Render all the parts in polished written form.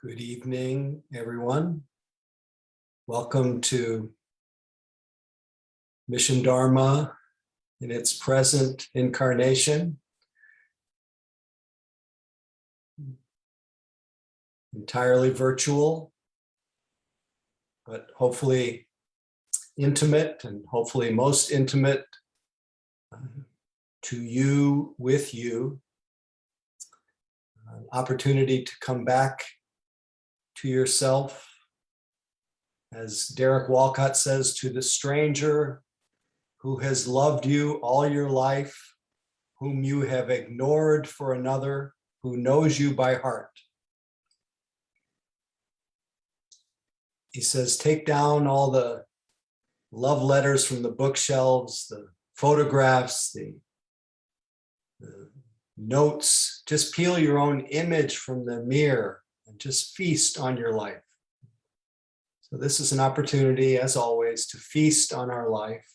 Good evening, everyone. Welcome to Mission Dharma in its present incarnation. Entirely virtual, but hopefully intimate, and hopefully most intimate to you, with you. An opportunity to come back to yourself, as Derek Walcott says, to the stranger who has loved you all your life, whom you have ignored for another, who knows you by heart. He says, take down all the love letters from the bookshelves, the photographs, the notes. Just peel your own image from the mirror and just feast on your life. So this is an opportunity, as always, to feast on our life,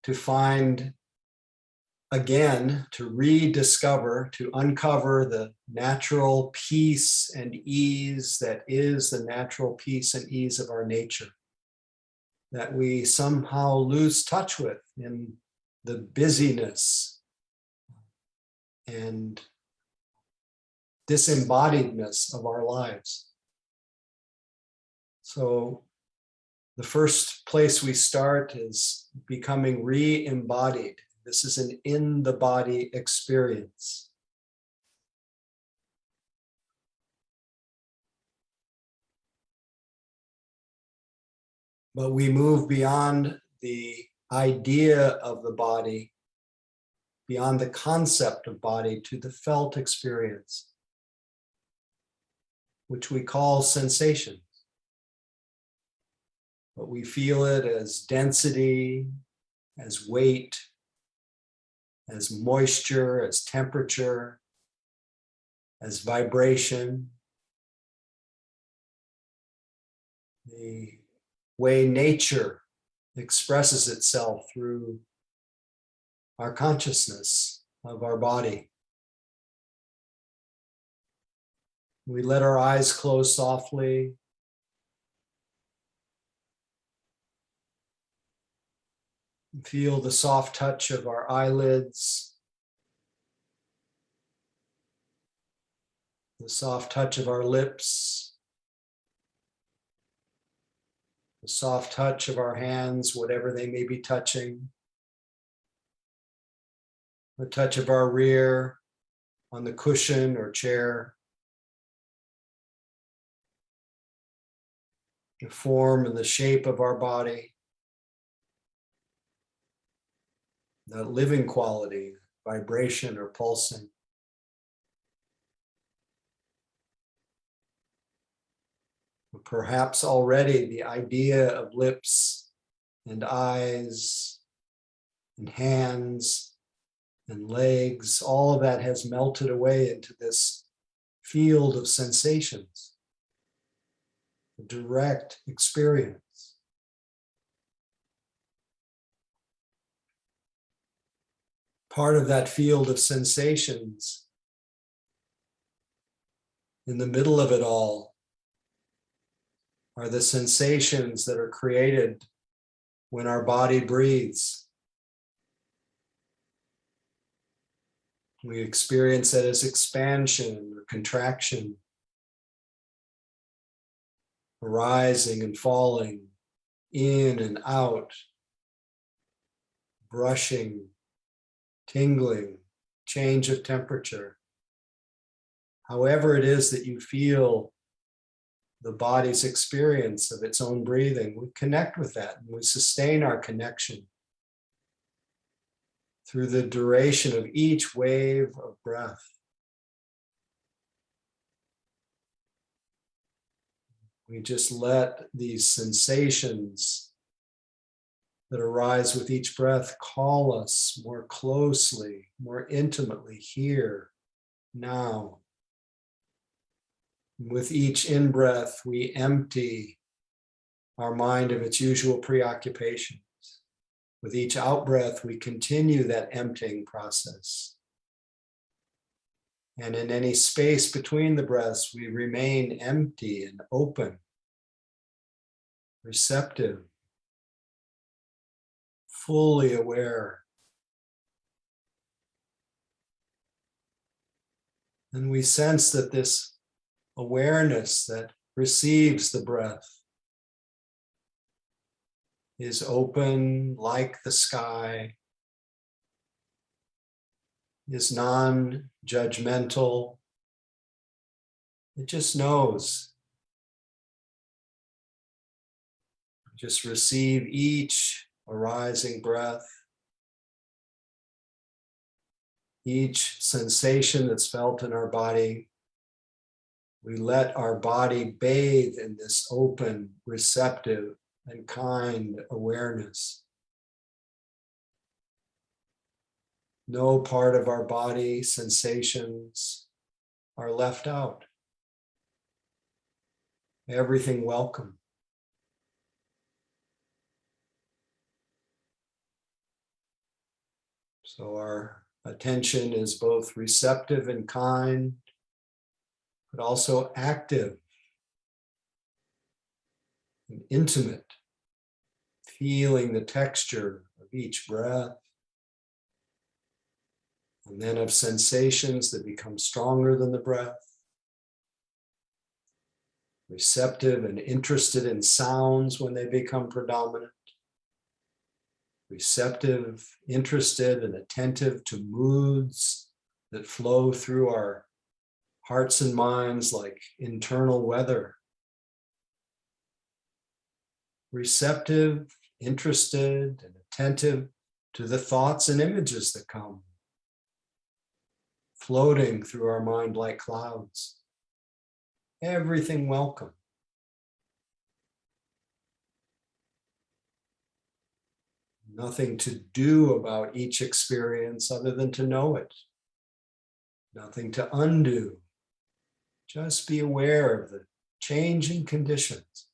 to find again, to rediscover, to uncover the natural peace and ease that is the natural peace and ease of our nature, that we somehow lose touch with in the busyness and disembodiedness of our lives. So the first place we start is becoming re-embodied. This is an in-the-body experience. But we move beyond the idea of the body, beyond the concept of body, to the felt experience, which we call sensation. But we feel it as density, as weight, as moisture, as temperature, as vibration. The way nature expresses itself through our consciousness of our body. We let our eyes close softly. Feel the soft touch of our eyelids, the soft touch of our lips, the soft touch of our hands, whatever they may be touching, the touch of our rear on the cushion or chair, the form and the shape of our body. The living quality, vibration or pulsing. Perhaps already the idea of lips and eyes and hands and legs, all of that has melted away into this field of sensations, a direct experience. Part of that field of sensations, in the middle of it all, are the sensations that are created when our body breathes. We experience it as expansion or contraction, arising and falling, in and out, brushing, tingling, change of temperature. However it is that you feel the body's experience of its own breathing, we connect with that and we sustain our connection through the duration of each wave of breath. We just let these sensations that arise with each breath call us more closely, more intimately here, now. With each in-breath, we empty our mind of its usual preoccupations. With each out-breath, we continue that emptying process. And in any space between the breaths, we remain empty and open, receptive, fully aware. And we sense that this awareness that receives the breath is open like the sky, is non-judgmental. It just knows. Just receive each arising breath, each sensation that's felt in our body. We let our body bathe in this open, receptive, and kind awareness. No part of our body sensations are left out. Everything welcome. So our attention is both receptive and kind, but also active and intimate, feeling the texture of each breath, and then of sensations that become stronger than the breath. Receptive and interested in sounds when they become predominant. Receptive, interested, and attentive to moods that flow through our hearts and minds like internal weather. Receptive, interested, and attentive to the thoughts and images that come, floating through our mind like clouds. Everything welcome. Nothing to do about each experience other than to know it. Nothing to undo. Just be aware of the changing conditions.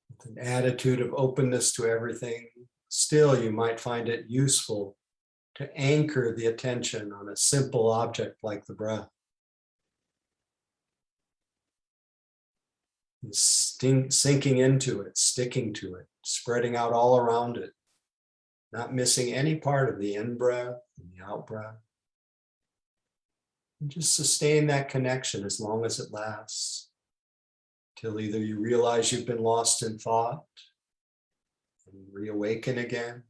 With an attitude of openness to everything, still you might find it useful to anchor the attention on a simple object like the breath. Sinking into it, sticking to it, spreading out all around it, not missing any part of the in-breath and the out-breath. And just sustain that connection as long as it lasts, till either you realize you've been lost in thought and reawaken again,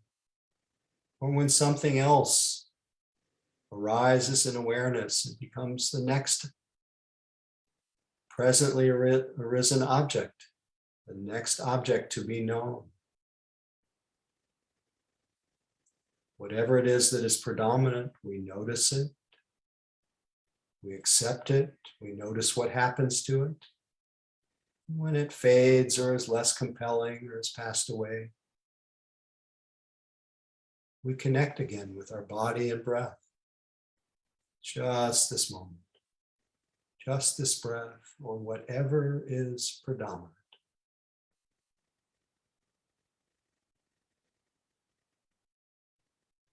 or when something else arises in awareness, it becomes the next presently arisen object, the next object to be known. Whatever it is that is predominant, we notice it, we accept it, we notice what happens to it. When it fades or is less compelling or has passed away, we connect again with our body and breath. Just this moment, just this breath, or whatever is predominant.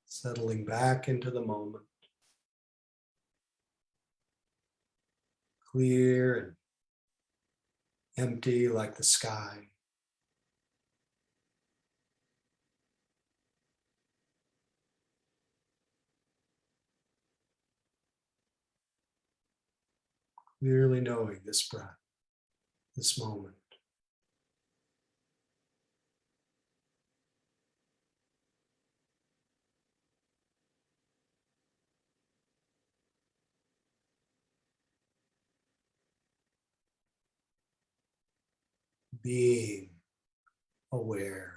Settling back into the moment. Clear and empty like the sky. Clearly knowing this breath, this moment. Being aware.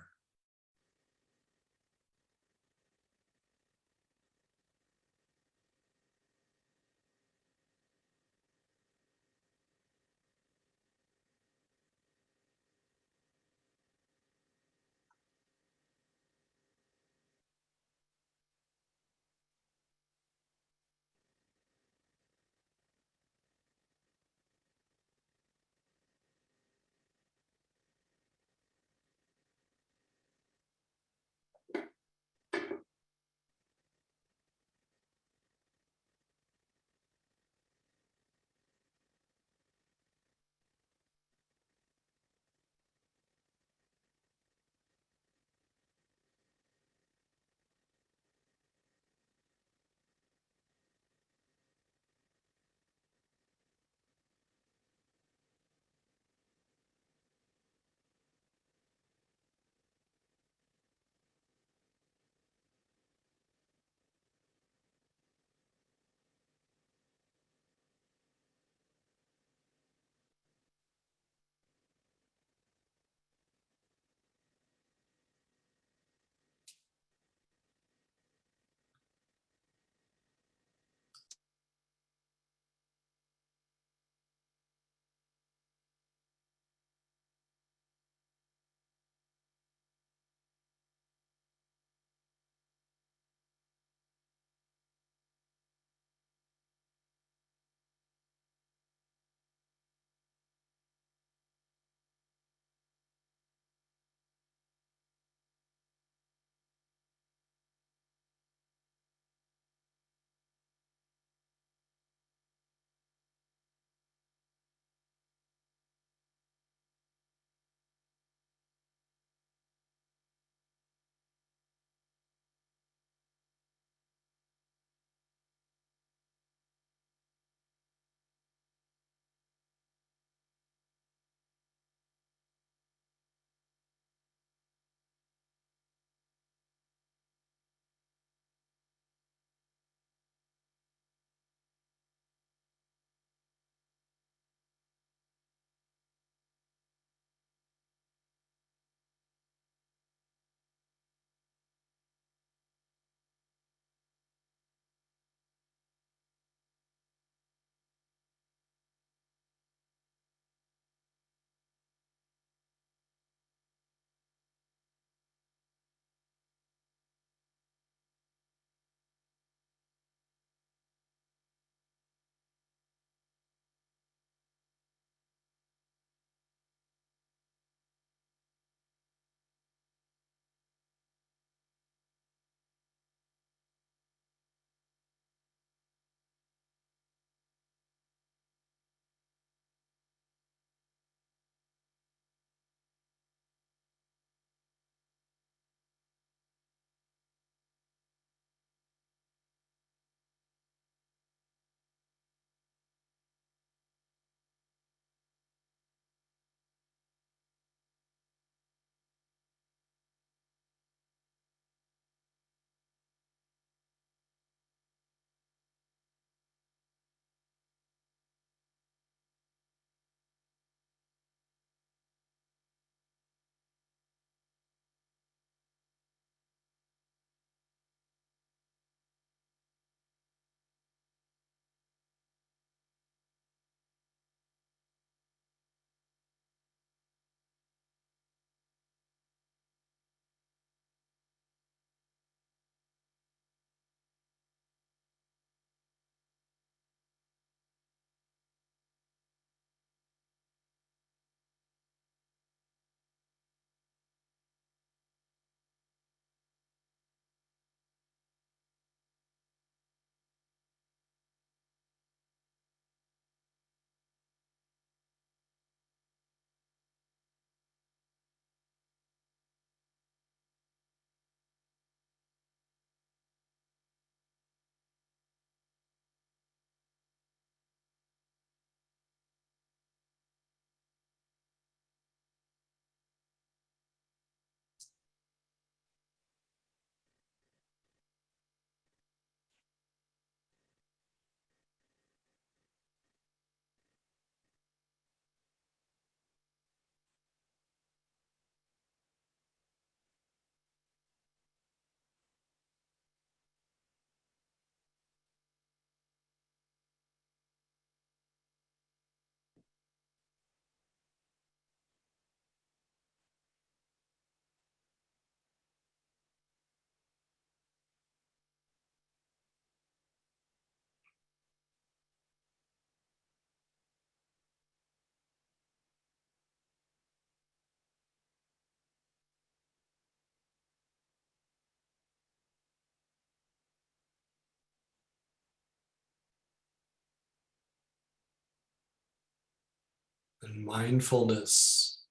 And mindfulness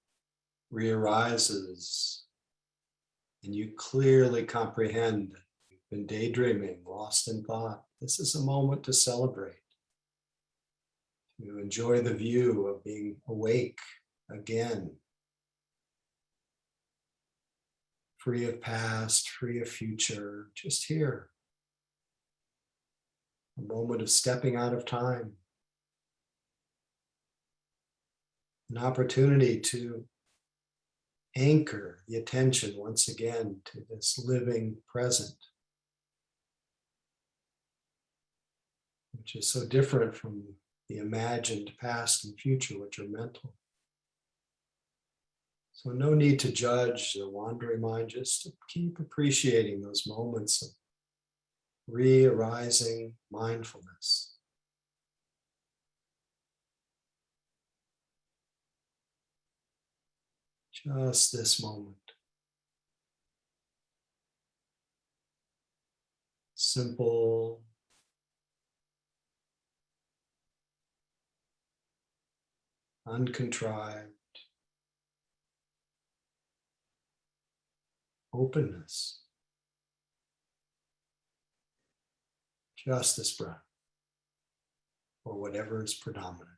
rearises, and you clearly comprehend you've been daydreaming, lost in thought. This is a moment to celebrate, to enjoy the view of being awake again, free of past, free of future, just here. A moment of stepping out of time. An opportunity to anchor the attention once again to this living present, which is so different from the imagined past and future, which are mental. So no need to judge the wandering mind, just to keep appreciating those moments of re-arising mindfulness. Just this moment. Simple, uncontrived, openness. Just this breath, or whatever is predominant.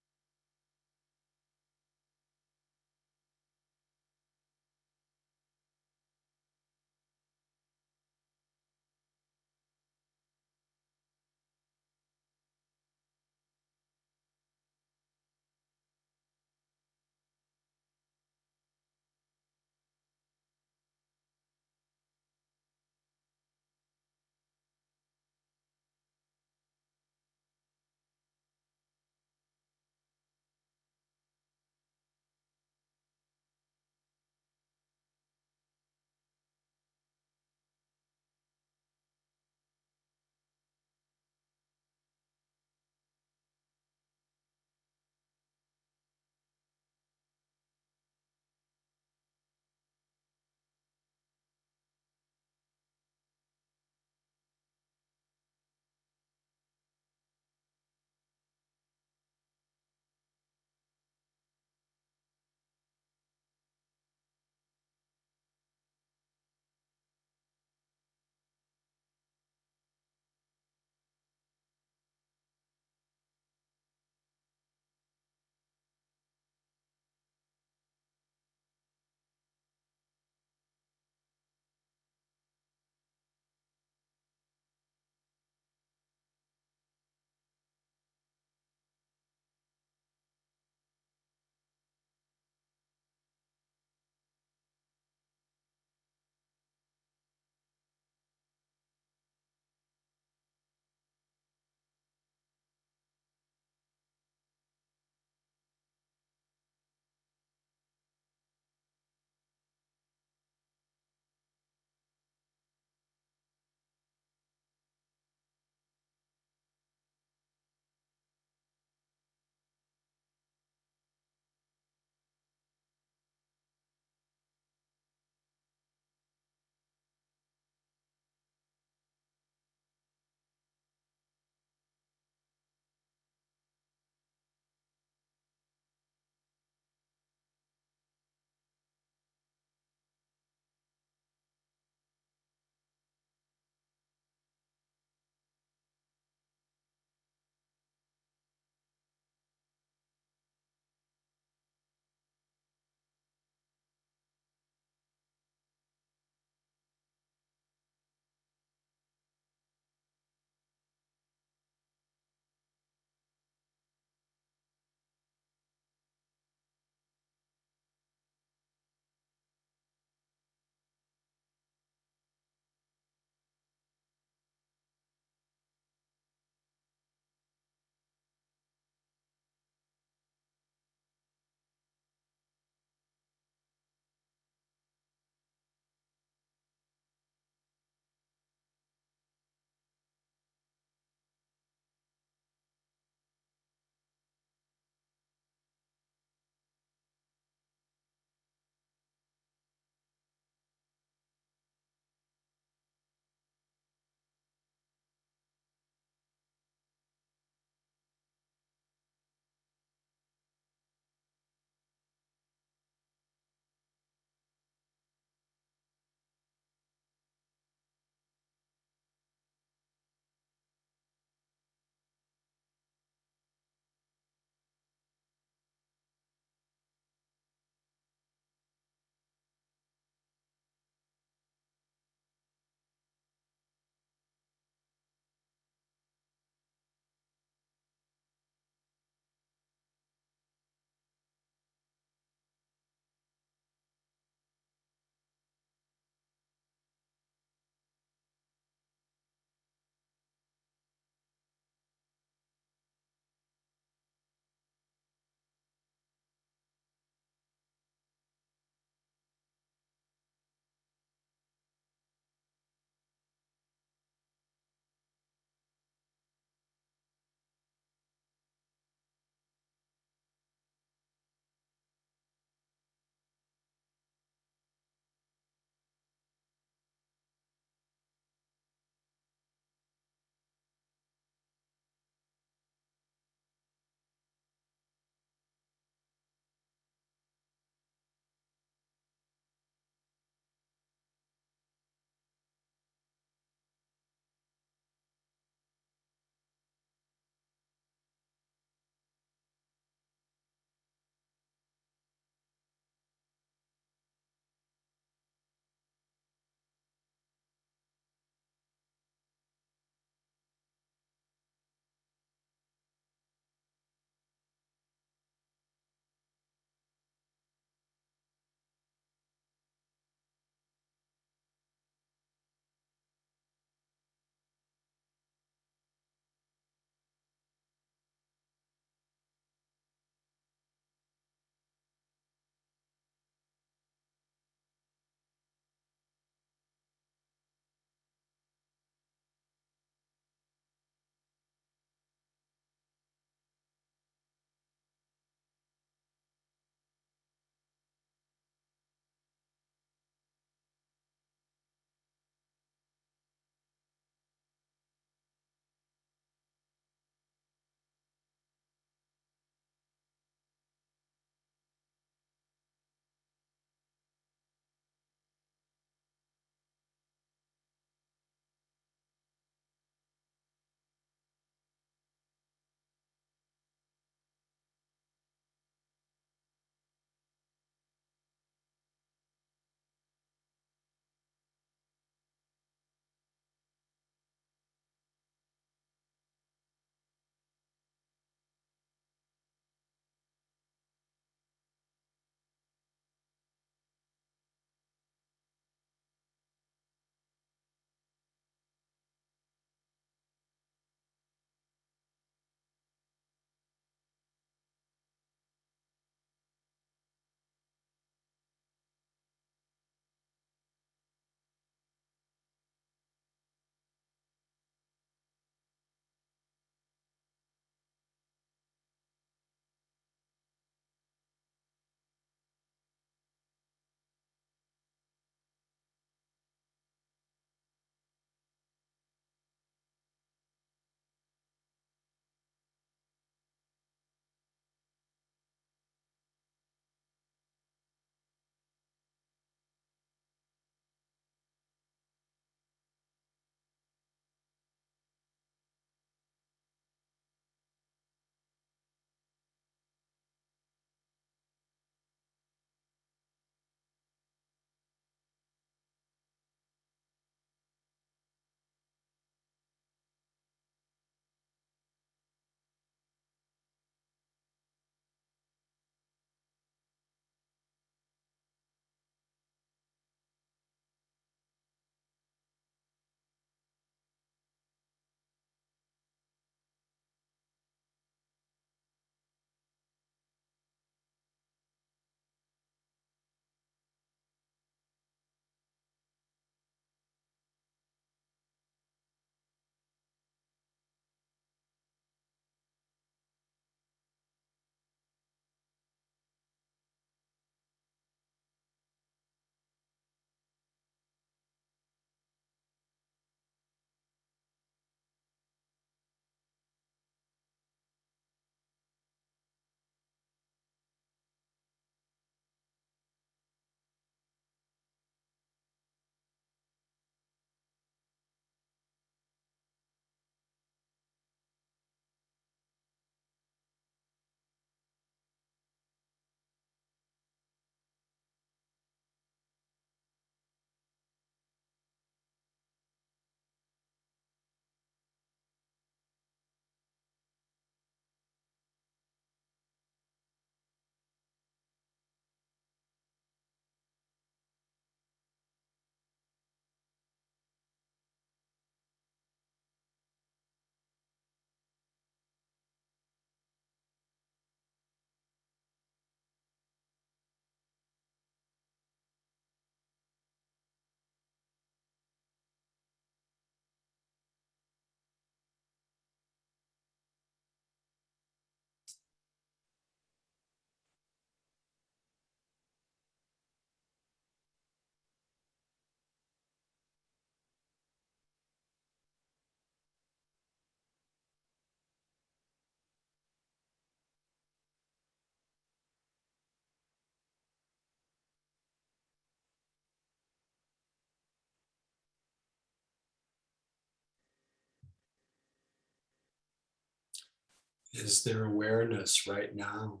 Is there awareness right now?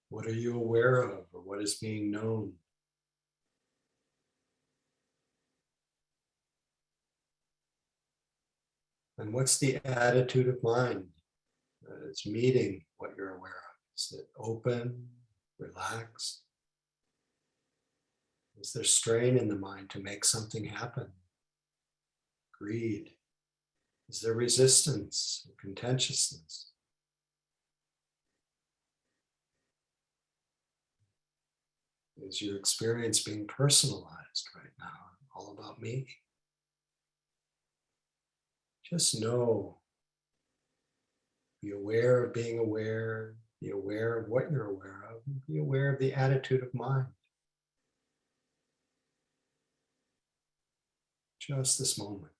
What are you aware of, or what is being known? And what's the attitude of mind that is meeting what you're aware of? Is it open, relaxed? Is there strain in the mind to make something happen? Greed? Is there resistance, contentiousness? Is your experience being personalized right now? All about me? Just know, be aware of being aware, be aware of what you're aware of, and be aware of the attitude of mind. Just this moment.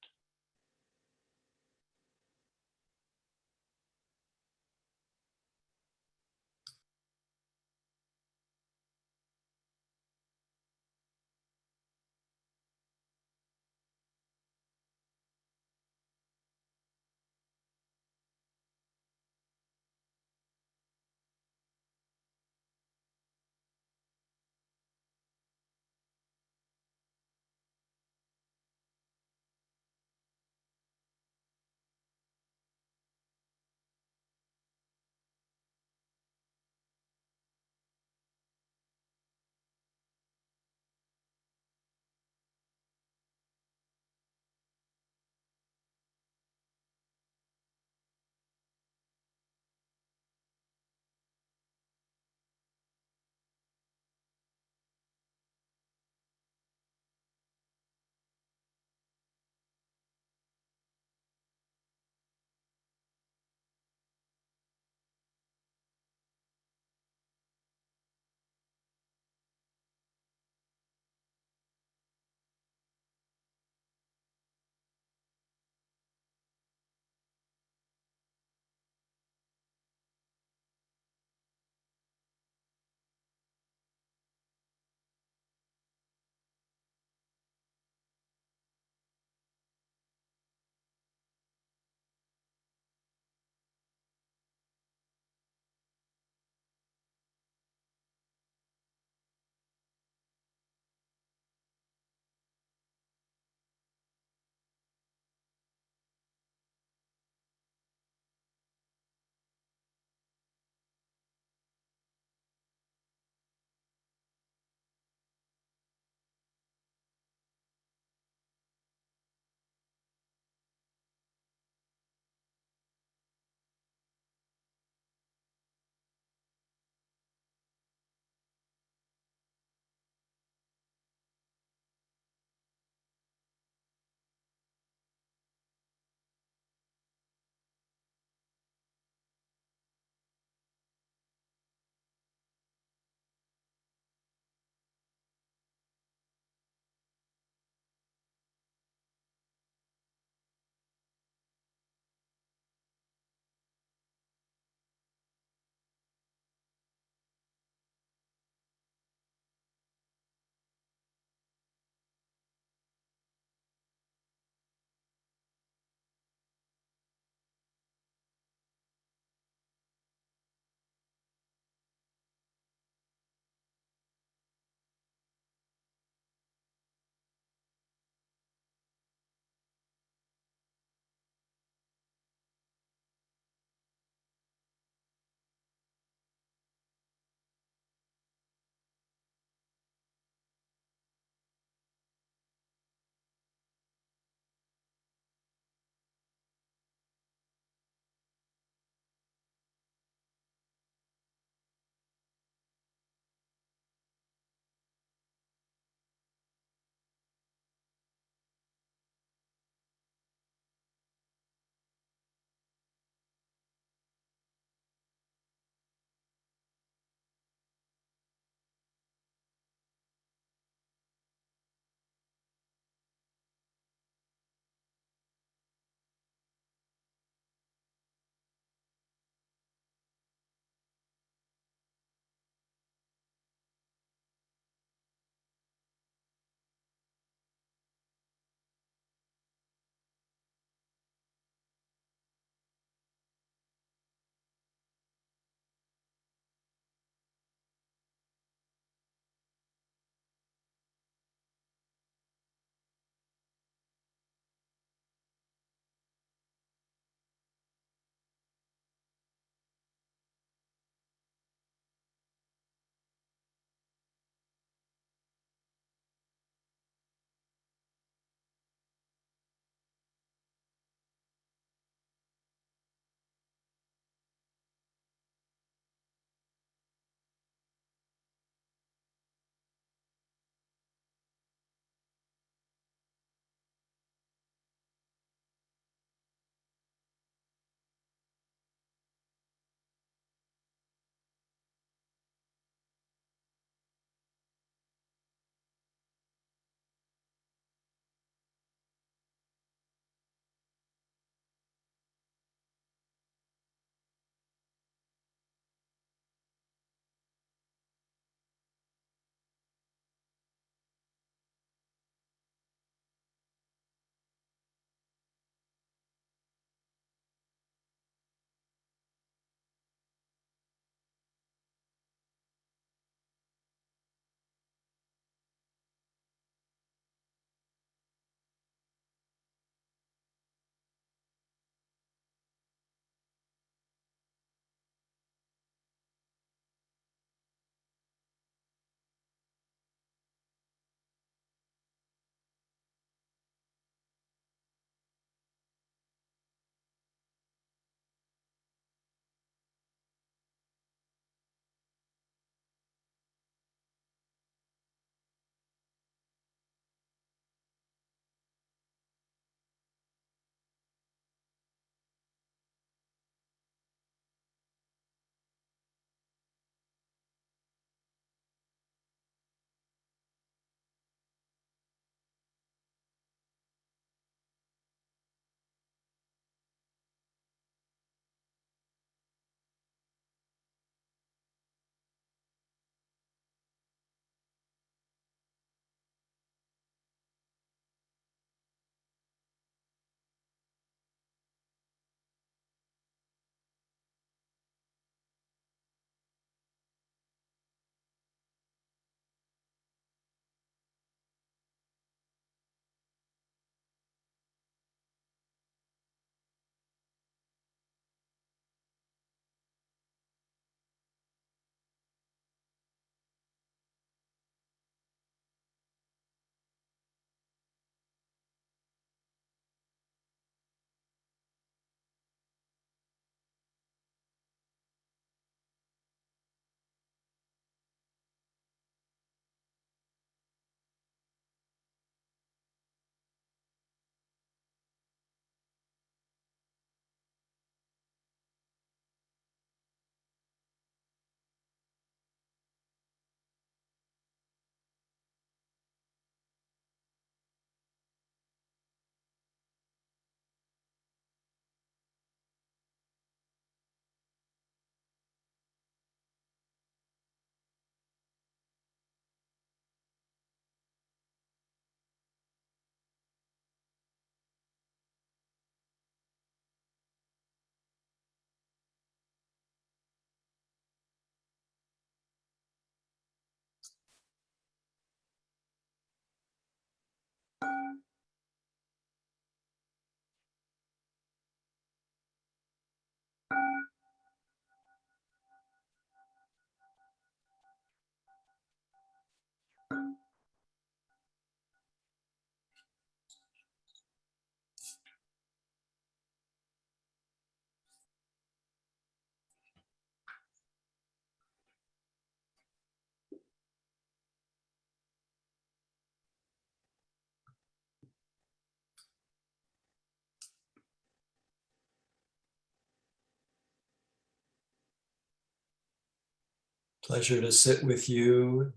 Pleasure to sit with you,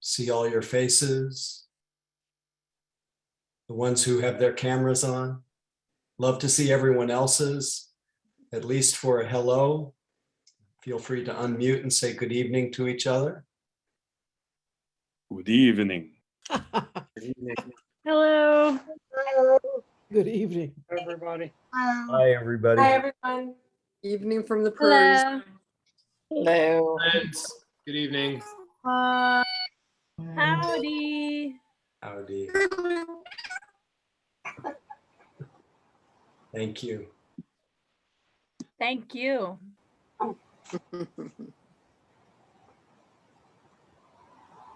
see all your faces, the ones who have their cameras on. Love to see everyone else's, at least for a hello. Feel free to unmute and say good evening to each other. Good evening. Hello. Good evening. Everybody. Hi, everybody. Hi, everyone. Evening from the prairies. Hello. Hello. Friends, good evening. Howdy. Howdy. Thank you. Thank you.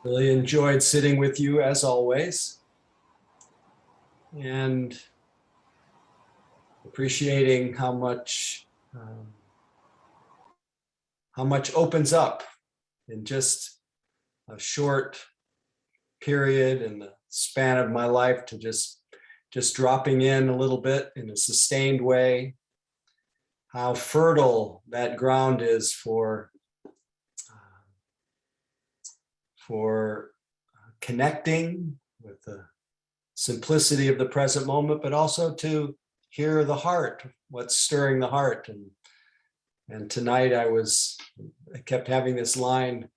Really enjoyed sitting with you as always. And appreciating how much opens up in just a short period in the span of my life to just dropping in a little bit in a sustained way. How fertile that ground is for connecting with the simplicity of the present moment, but also to hear the heart, what's stirring the heart. And tonight I kept having this line,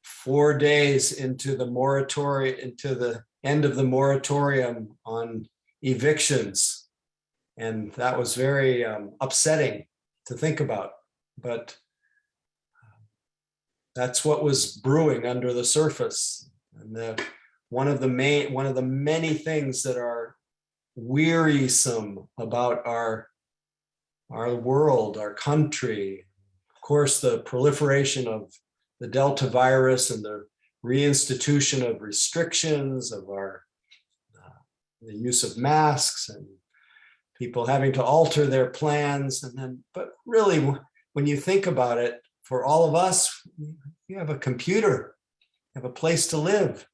4 days into the moratorium, into the end of the moratorium on evictions. And that was very upsetting to think about, but that's what was brewing under the surface. And one of the many things that are wearisome about our world, our country, of course, the proliferation of the Delta virus and the reinstitution of restrictions of the use of masks and people having to alter their plans. But really, when you think about it, for all of us, you have a computer, you have a place to live.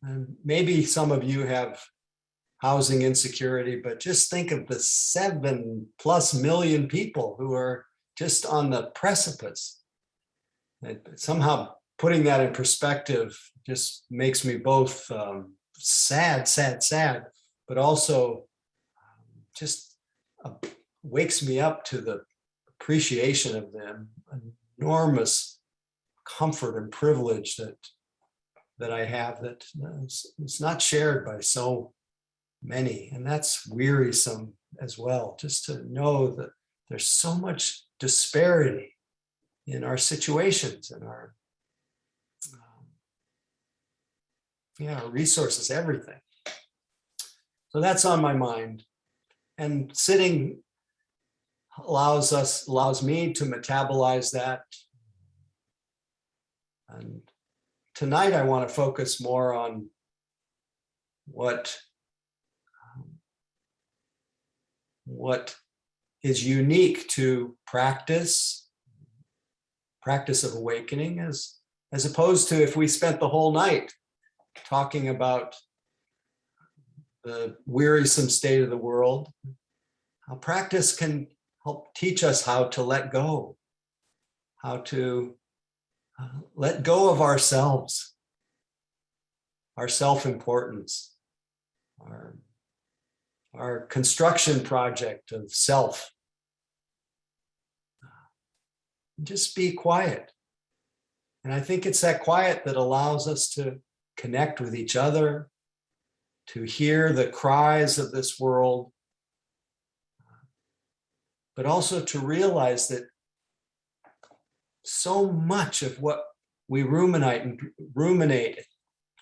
And maybe some of you have housing insecurity, but just think of the 7+ million people who are just on the precipice. And somehow putting that in perspective just makes me both sad, but also just wakes me up to the appreciation of the enormous comfort and privilege that I have that is not shared by so many. And that's wearisome as well, just to know that there's so much disparity in our situations and our resources, everything. So that's on my mind. And sitting allows me to metabolize that. And tonight I want to focus more on what is unique to practice of awakening, as opposed to if we spent the whole night talking about the wearisome state of the world. How practice can help teach us how to let go, how to let go of ourselves, our self-importance, our construction project of self. Just be quiet. And I think it's that quiet that allows us to connect with each other, to hear the cries of this world, but also to realize that so much of what we ruminate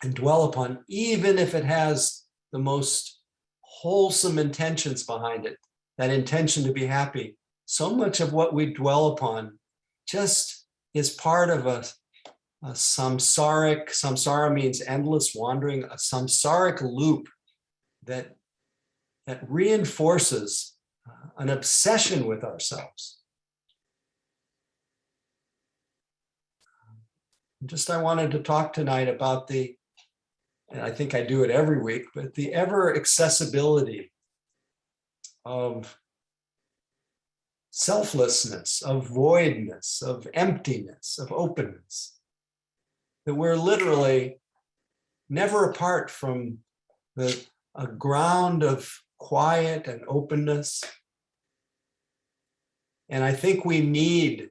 and dwell upon, even if it has the most wholesome intentions behind it, that intention to be happy, so much of what we dwell upon just is part of a samsara means endless wandering, a samsaric loop that reinforces an obsession with ourselves. I wanted to talk tonight about and I think I do it every week, but the ever accessibility of selflessness, of voidness, of emptiness, of openness. That we're literally never apart from a ground of quiet and openness. And I think we need,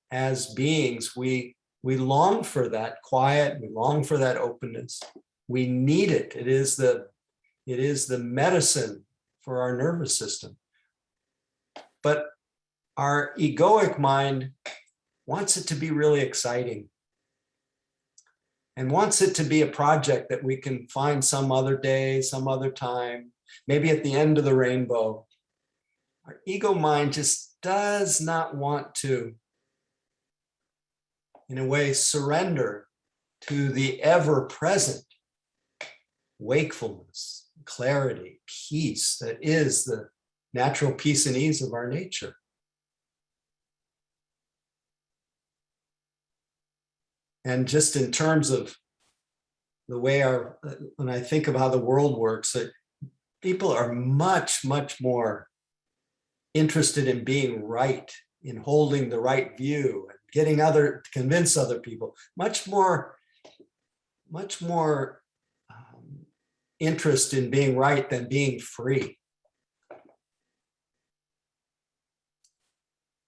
as beings, we long for that quiet, we long for that openness. We need it. It is the medicine for our nervous system. But our egoic mind wants it to be really exciting and wants it to be a project that we can find some other day, some other time, maybe at the end of the rainbow. Our ego mind just does not want to, in a way, surrender to the ever-present wakefulness, clarity, peace that is the natural peace and ease of our nature. And just in terms of the way when I think of how the world works, that people are much, much more interested in being right, in holding the right view, and convince other people, much more interest in being right than being free.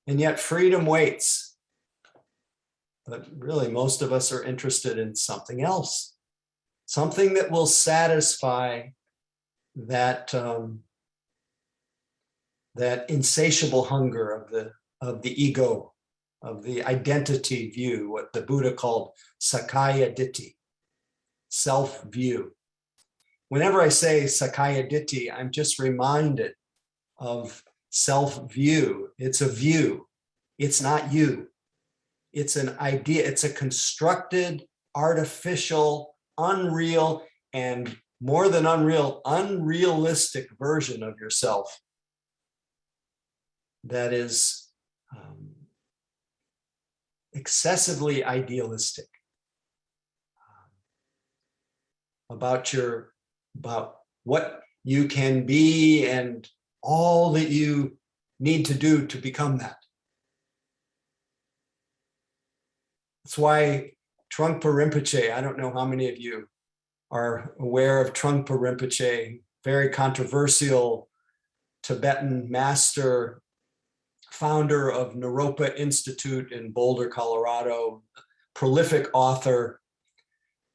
And yet freedom waits. But really, most of us are interested in something else, something that will satisfy that that insatiable hunger of the ego, of the identity view, what the Buddha called Sakaya Ditti, self-view. Whenever I say Sakaya Ditti, I'm just reminded of self-view. It's a view. It's not you. It's an idea. It's a constructed, artificial, unreal, and more than unreal, unrealistic version of yourself that is excessively idealistic about what you can be and all that you need to do to become that. That's why Trungpa Rinpoche, I don't know how many of you are aware of Trungpa Rinpoche, very controversial Tibetan master, founder of Naropa Institute in Boulder, Colorado, prolific author.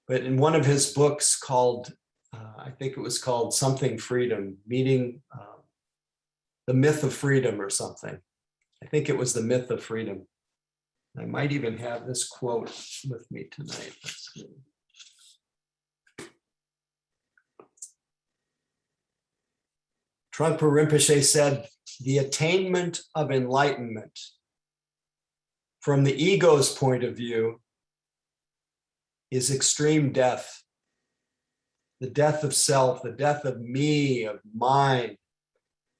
But in one of his books called, I think it was called Something Freedom, Meeting the Myth of Freedom or something. I think it was The Myth of Freedom. I might even have this quote with me tonight. Let's see. Trungpa Rinpoche said, "The attainment of enlightenment from the ego's point of view is extreme death. The death of self, the death of me, of mine,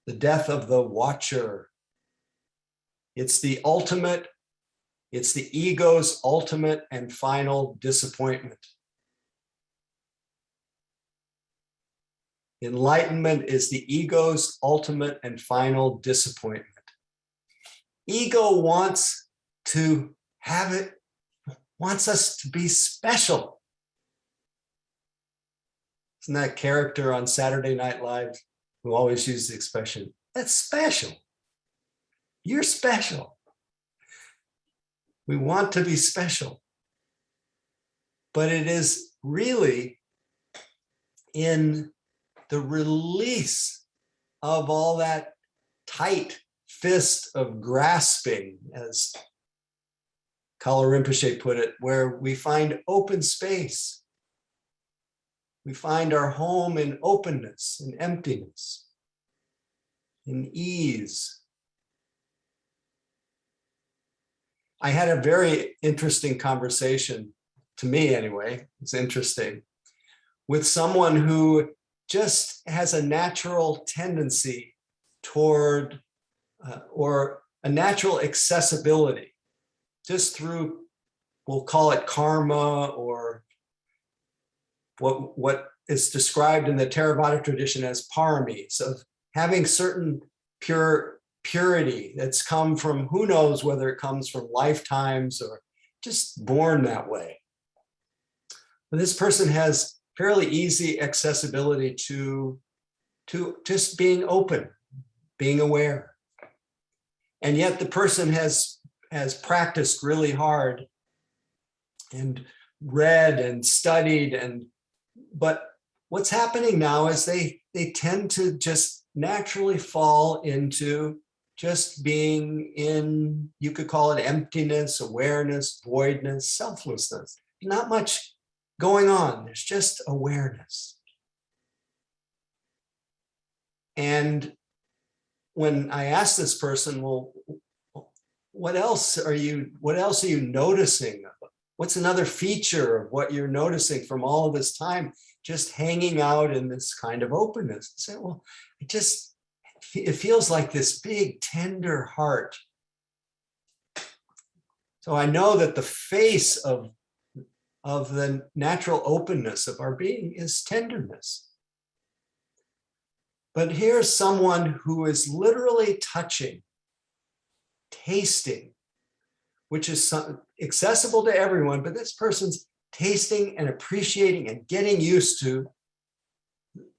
the death of the watcher. It's the ego's ultimate and final disappointment. Enlightenment is the ego's ultimate and final disappointment." Ego wants to have it, wants us to be special. Isn't that character on Saturday Night Live who always used the expression, "That's special. You're special." We want to be special. But it is really in the release of all that tight fist of grasping, as Kala Rinpoche put it, where we find open space. We find our home in openness and emptiness, in ease. I had a very interesting conversation, to me anyway, it's interesting, with someone who just has a natural tendency toward, or a natural accessibility, just through, we'll call it karma, or what is described in the Theravada tradition as paramis, of having certain pure purity that's come from, who knows whether it comes from lifetimes or just born that way. But this person has fairly easy accessibility to just being open, being aware. And yet the person has practiced really hard and read and studied, but what's happening now is they tend to just naturally fall into just being in, you could call it emptiness, awareness, voidness, selflessness. Not much going on. There's just awareness. And when I asked this person, well, what else are you noticing? What's another feature of what you're noticing from all of this time just hanging out in this kind of openness? I said, well, it feels like this big, tender heart. So I know that the face of the natural openness of our being is tenderness. But here's someone who is literally touching, tasting, which is accessible to everyone, but this person's tasting and appreciating and getting used to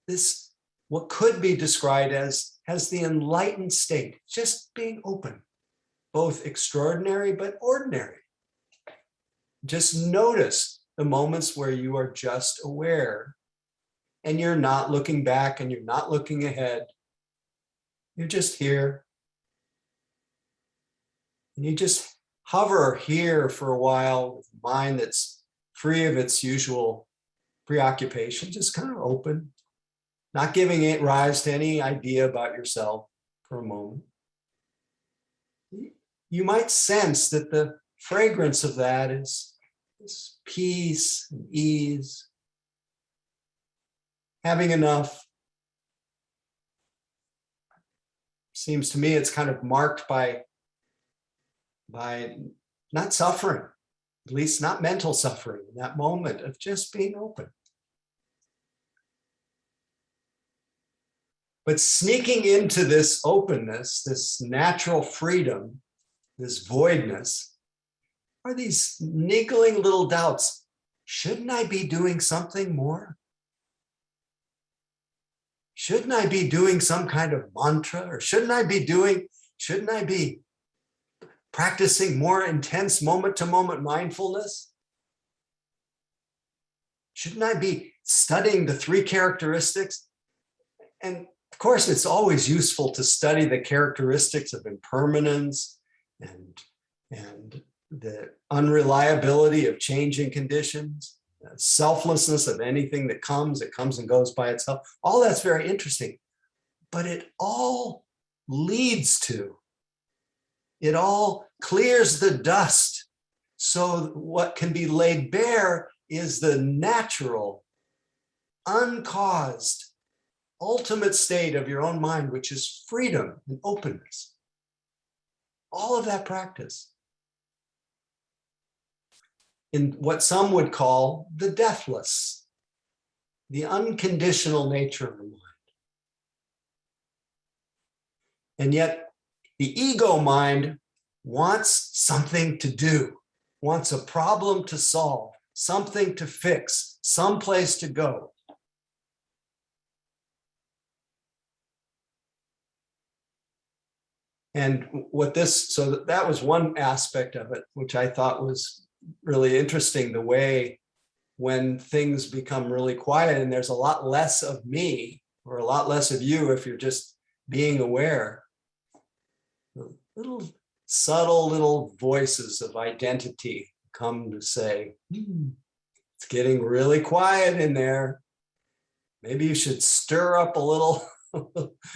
this, what could be described as the enlightened state, just being open, both extraordinary but ordinary. Just notice the moments where you are just aware and you're not looking back and you're not looking ahead. You're just here. And you just hover here for a while with a mind that's free of its usual preoccupation, just kind of open, not giving it rise to any idea about yourself for a moment. You might sense that the fragrance of that is peace and ease, having enough. Seems to me it's kind of marked by not suffering, at least not mental suffering, in that moment of just being open. But sneaking into this openness, this natural freedom, this voidness, are these niggling little doubts. Shouldn't I be doing something more? Shouldn't I be doing some kind of mantra? Or shouldn't I be practicing more intense moment-to-moment mindfulness? Shouldn't I be studying the 3 characteristics? And of course, it's always useful to study the characteristics of impermanence and the unreliability of changing conditions, selflessness of anything that comes, it comes and goes by itself. All that's very interesting, but it all leads to, it all clears the dust. So what can be laid bare is the natural, uncaused, ultimate state of your own mind, which is freedom and openness. All of that practice in what some would call the deathless, the unconditional nature of the mind. And yet the ego mind wants something to do, wants a problem to solve, something to fix, someplace to go. And so that was one aspect of it, which I thought was really interesting, the way when things become really quiet and there's a lot less of me or a lot less of you if you're just being aware, little subtle little voices of identity come to say, it's getting really quiet in there. Maybe you should stir up a little,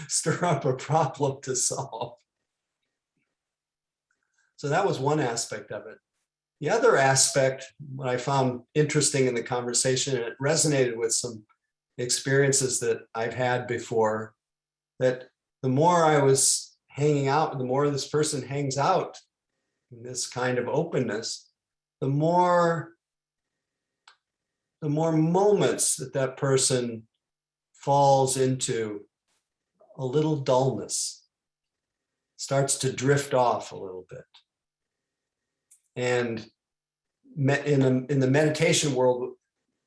stir up a problem to solve. So that was one aspect of it. The other aspect, what I found interesting in the conversation, and it resonated with some experiences that I've had before, that the more I was hanging out, the more this person hangs out in this kind of openness, the more moments that person falls into a little dullness. starts to drift off a little bit. And in the meditation world,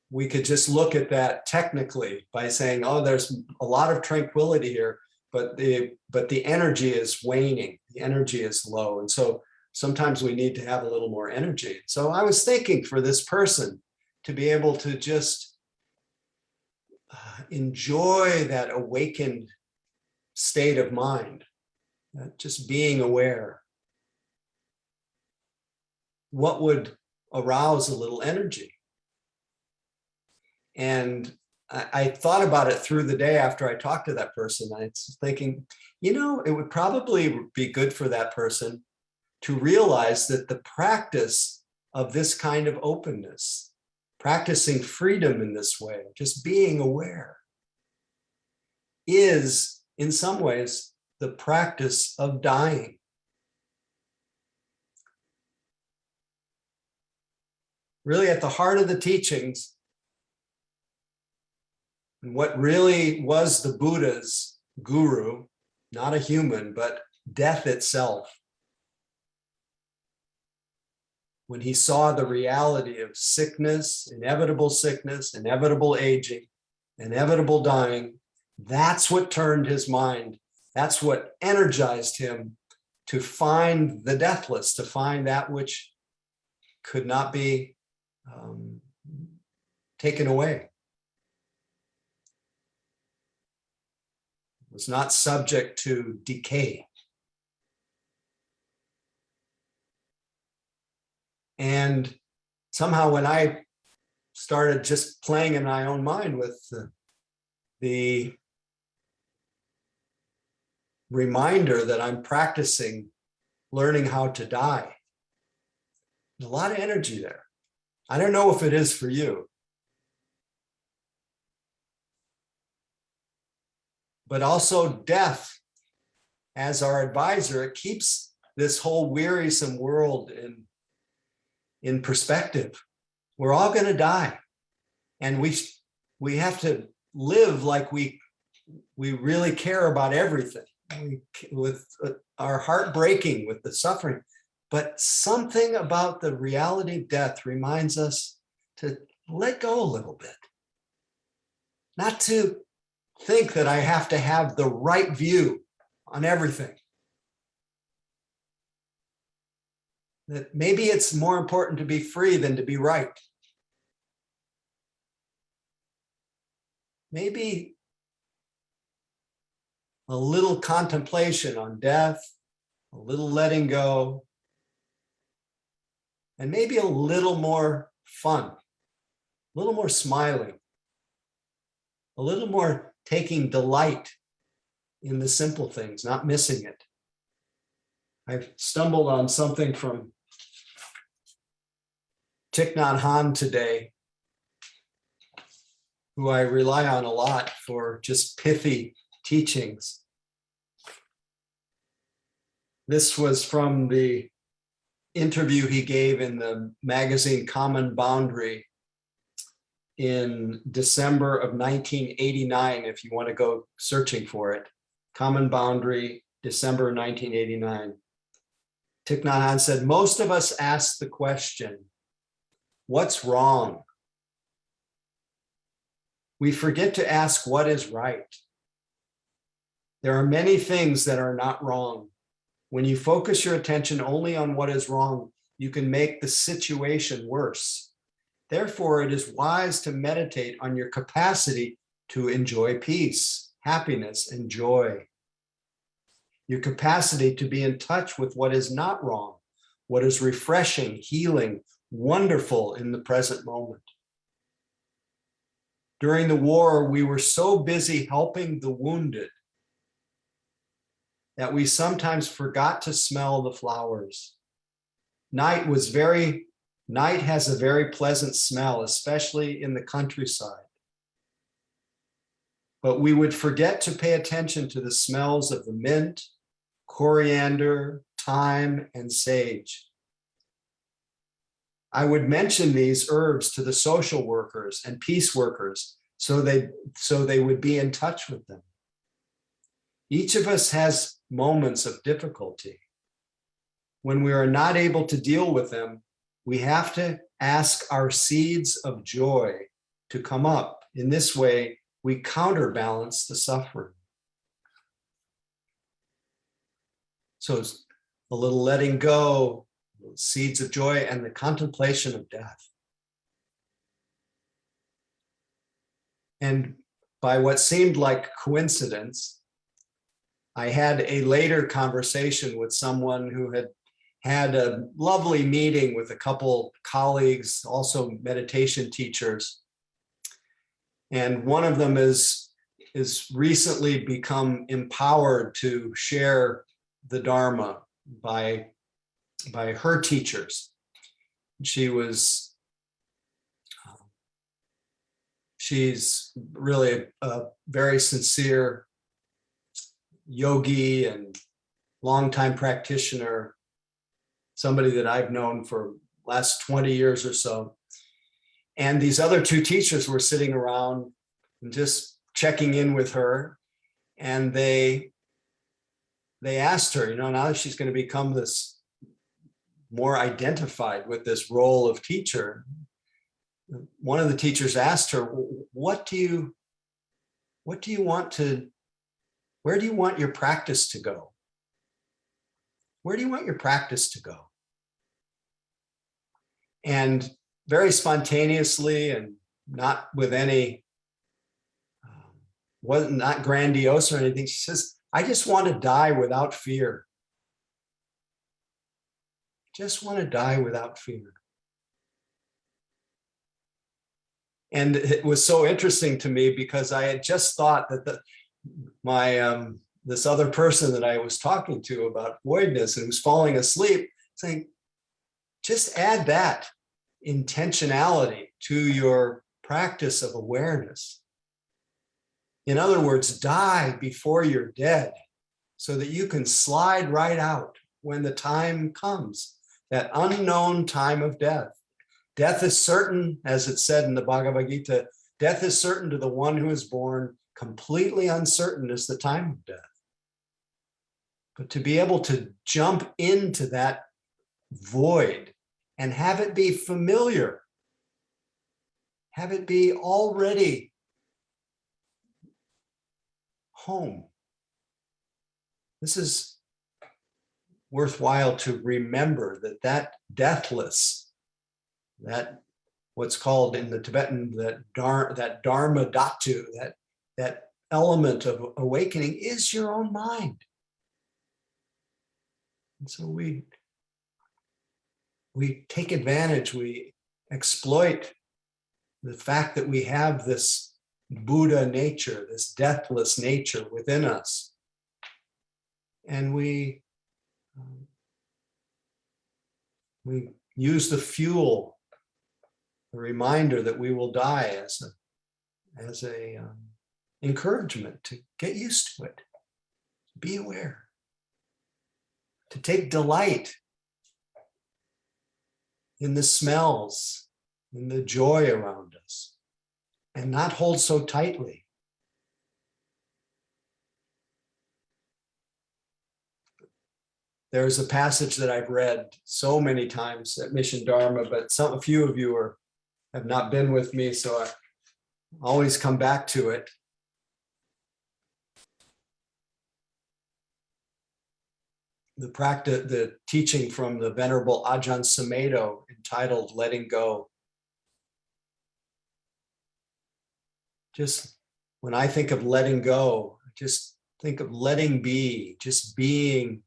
we could just look at that technically by saying, oh, there's a lot of tranquility here, but the energy is waning, the energy is low. And so sometimes we need to have a little more energy. So I was thinking for this person to be able to just enjoy that awakened state of mind, just being aware. What would arouse a little energy? And I thought about it through the day after I talked to that person. I was thinking, it would probably be good for that person to realize that the practice of this kind of openness, practicing freedom in this way, just being aware, is in some ways the practice of dying. Really at the heart of the teachings, and what really was the Buddha's guru, not a human, but death itself. When he saw the reality of sickness, inevitable aging, inevitable dying, that's what turned his mind. That's what energized him to find the deathless, to find that which could not be taken away. Was not subject to decay. And somehow when I started just playing in my own mind with the reminder that I'm practicing learning how to die, there's a lot of energy there. I don't know if it is for you. But also death, as our advisor, it keeps this whole wearisome world in perspective. We're all going to die. And we have to live like we really care about everything, with our heart breaking with the suffering. But something about the reality of death reminds us to let go a little bit. Not to think that I have to have the right view on everything. That maybe it's more important to be free than to be right. Maybe a little contemplation on death, a little letting go, and maybe a little more fun, a little more smiling, a little more taking delight in the simple things, not missing it. I've stumbled on something from Thich Nhat Hanh today, who I rely on a lot for just pithy teachings. This was from the interview he gave in the magazine Common Boundary in December of 1989, if you want to go searching for it. Common Boundary, December 1989. Thich Nhat Hanh said, most of us ask the question, what's wrong? We forget to ask what is right. There are many things that are not wrong. When you focus your attention only on what is wrong, you can make the situation worse. Therefore, it is wise to meditate on your capacity to enjoy peace, happiness, and joy. Your capacity to be in touch with what is not wrong, what is refreshing, healing, wonderful in the present moment. During the war, we were so busy helping the wounded that we sometimes forgot to smell the flowers. Night has a very pleasant smell, especially in the countryside. But we would forget to pay attention to the smells of the mint, coriander, thyme, and sage. I would mention these herbs to the social workers and peace workers so they would be in touch with them. Each of us has moments of difficulty. When we are not able to deal with them, we have to ask our seeds of joy to come up. In this way, we counterbalance the suffering. So it's a little letting go, seeds of joy, and the contemplation of death. And by what seemed like coincidence, I had a later conversation with someone who had a lovely meeting with a couple colleagues, also meditation teachers. And one of them is recently become empowered to share the Dharma by her teachers. She's really a very sincere yogi and longtime practitioner, somebody that I've known for last 20 years or so. And these other two teachers were sitting around and just checking in with her. And they asked her, now that she's going to become this more identified with this role of teacher, one of the teachers asked her, where do you want your practice to go? Where do you want your practice to go? And very spontaneously and not with any, not grandiose or anything, she says, I just want to die without fear. Just want to die without fear. And it was so interesting to me because I had just thought that this other person that I was talking to about voidness and was falling asleep, saying, just add that intentionality to your practice of awareness. In other words, die before you're dead so that you can slide right out when the time comes, that unknown time of death. Death is certain, as it said in the Bhagavad Gita, death is certain to the one who is born, completely uncertain is the time of death. But to be able to jump into that void and have it be familiar, have it be already home. This is worthwhile to remember that deathless, that what's called in the Tibetan, that Dharma dhatu, that element of awakening is your own mind. And so we take advantage, we exploit the fact that we have this Buddha nature, this deathless nature within us. And we use the fuel, the reminder that we will die as a encouragement to get used to it, be aware, to take delight in the smells, in the joy around us, and not hold so tightly. There's a passage that I've read so many times at Mission Dharma, but a few of you have not been with me, so I always come back to it. The teaching from the Venerable Ajahn Sumedho, entitled Letting Go. Just when I think of letting go, I just think of letting be, just being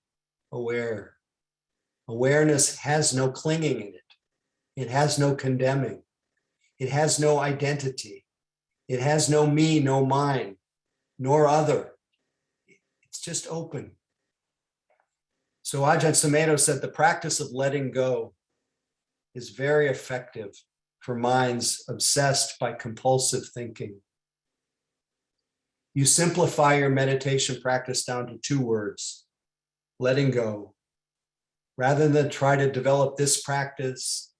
aware. Awareness has no clinging in it. It has no condemning. It has no identity. It has no me, no mine, nor other. It's just open. So Ajahn Sumedho said the practice of letting go is very effective for minds obsessed by compulsive thinking. You simplify your meditation practice down to 2 words, letting go. Rather than try to develop this practice,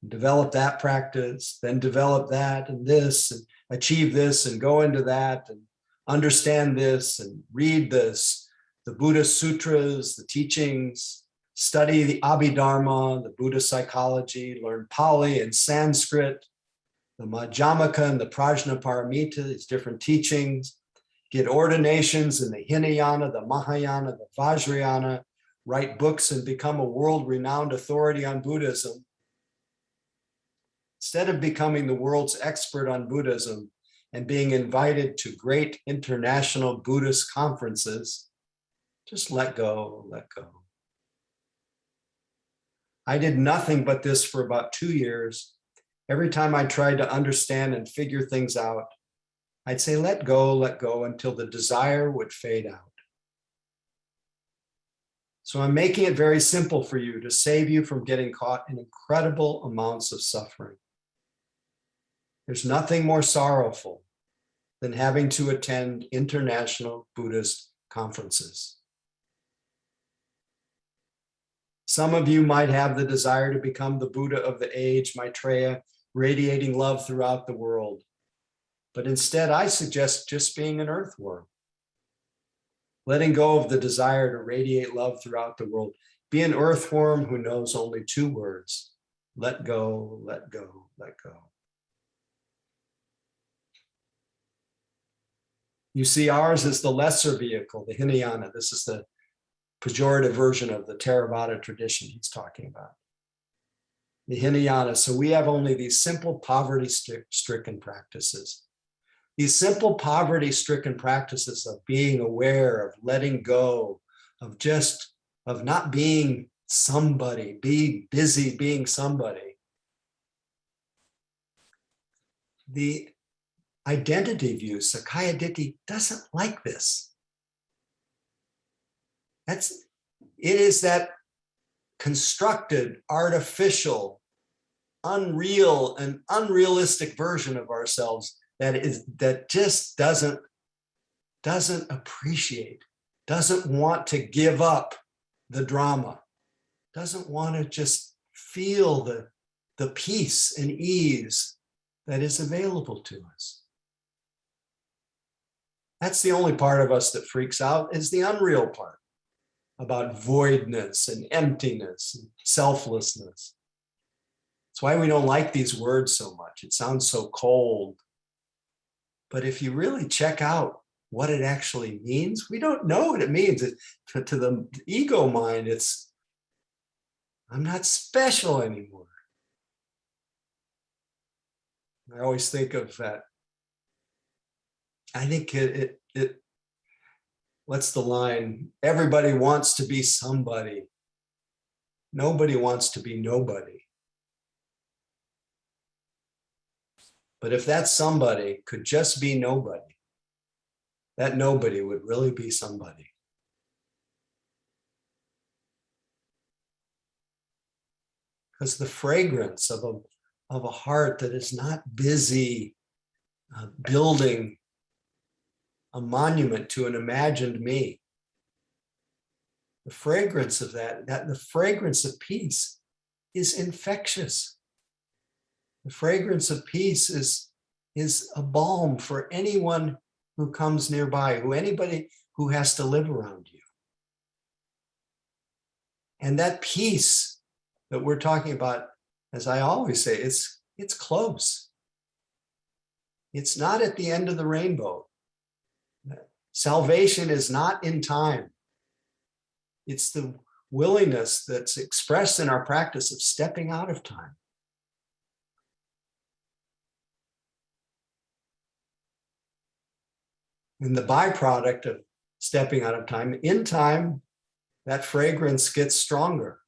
develop that practice, then develop that and this, and achieve this and go into that, and understand this and read this, the Buddhist sutras, the teachings, study the Abhidharma, the Buddhist psychology, learn Pali and Sanskrit, the Madhyamaka and the Prajnaparamita, these different teachings, get ordinations in the Hinayana, the Mahayana, the Vajrayana, write books and become a world-renowned authority on Buddhism. Instead of becoming the world's expert on Buddhism and being invited to great international Buddhist conferences, just let go, let go. I did nothing but this for about 2 years. Every time I tried to understand and figure things out, I'd say, let go, until the desire would fade out. So I'm making it very simple for you to save you from getting caught in incredible amounts of suffering. There's nothing more sorrowful than having to attend international Buddhist conferences. Some of you might have the desire to become the Buddha of the age, Maitreya, radiating love throughout the world. But instead, I suggest just being an earthworm, letting go of the desire to radiate love throughout the world. Be an earthworm who knows only 2 words: let go, let go, let go. You see, ours is the lesser vehicle, the Hinayana. This is the pejorative version of the Theravada tradition he's talking about. The Hinayana. So we have only these simple poverty-stricken practices. These simple poverty-stricken practices of being aware, of letting go, of not being somebody, be busy being somebody. The identity view, Sakkaya Ditthi, doesn't like this. It is that constructed, artificial, unreal, and unrealistic version of ourselves that just doesn't appreciate, doesn't want to give up the drama, doesn't want to just feel the peace and ease that is available to us. That's the only part of us that freaks out, is the unreal part, about voidness and emptiness and selflessness. That's why we don't like these words so much. It sounds so cold. But if you really check out what it actually means, we don't know what it means. To the ego mind, it's, I'm not special anymore. I always think of that. I think what's the line? Everybody wants to be somebody. Nobody wants to be nobody. But if that somebody could just be nobody, that nobody would really be somebody. Because the fragrance of a heart that is not busy building a monument to an imagined me, the fragrance of the fragrance of peace is infectious. The fragrance of peace is a balm for anyone who comes nearby, anybody who has to live around you. And that peace that we're talking about, as I always say, it's close. It's not at the end of the rainbow. Salvation is not in time. It's the willingness that's expressed in our practice of stepping out of time. And the byproduct of stepping out of time, in time, that fragrance gets stronger.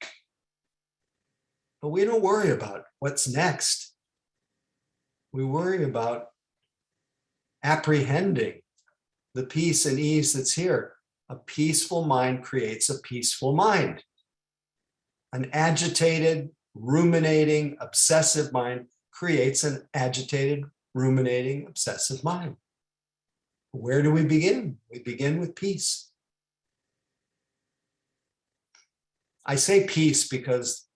But we don't worry about what's next. We worry about apprehending the peace and ease that's here. A peaceful mind creates a peaceful mind. An agitated, ruminating, obsessive mind creates an agitated, ruminating, obsessive mind. Where do we begin? We begin with peace. I say peace because